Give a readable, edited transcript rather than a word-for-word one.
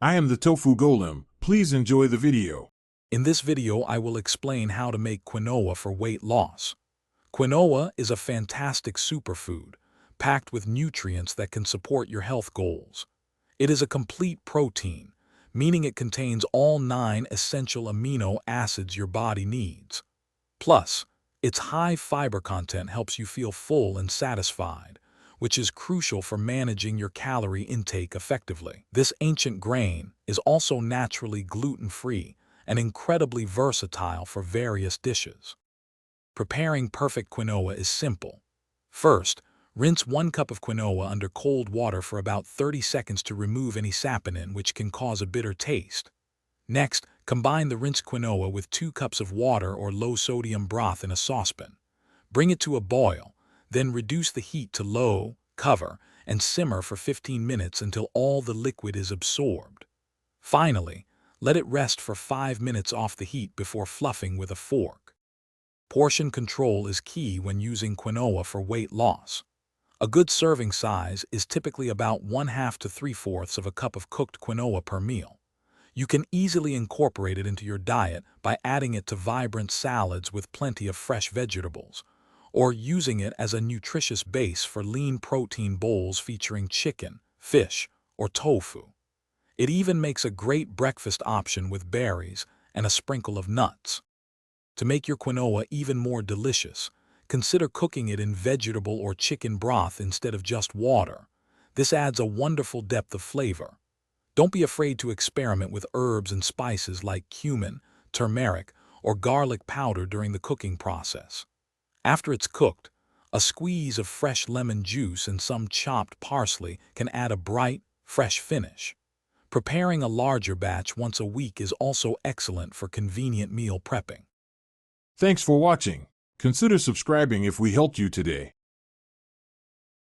I am the Tofu Golem. Please enjoy the video. In this video, I will explain how to make quinoa for weight loss. Quinoa is a fantastic superfood, packed with nutrients that can support your health goals. It is a complete protein, meaning it contains all 9 essential amino acids your body needs. Plus, its high fiber content helps you feel full and satisfied, which is crucial for managing your calorie intake effectively. This ancient grain is also naturally gluten-free and incredibly versatile for various dishes. Preparing perfect quinoa is simple. First, rinse 1 cup of quinoa under cold water for about 30 seconds to remove any saponin, which can cause a bitter taste. Next, combine the rinsed quinoa with 2 cups of water or low-sodium broth in a saucepan. Bring it to a boil, then reduce the heat to low, cover, and simmer for 15 minutes until all the liquid is absorbed. Finally, let it rest for 5 minutes off the heat before fluffing with a fork. Portion control is key when using quinoa for weight loss. A good serving size is typically about 1/2 to 3/4 of a cup of cooked quinoa per meal. You can easily incorporate it into your diet by adding it to vibrant salads with plenty of fresh vegetables, or using it as a nutritious base for lean protein bowls featuring chicken, fish, or tofu. It even makes a great breakfast option with berries and a sprinkle of nuts. To make your quinoa even more delicious, consider cooking it in vegetable or chicken broth instead of just water. This adds a wonderful depth of flavor. Don't be afraid to experiment with herbs and spices like cumin, turmeric, or garlic powder during the cooking process. After it's cooked, a squeeze of fresh lemon juice and some chopped parsley can add a bright, fresh finish. Preparing a larger batch once a week is also excellent for convenient meal prepping. Thanks for watching. Consider subscribing if we helped you today.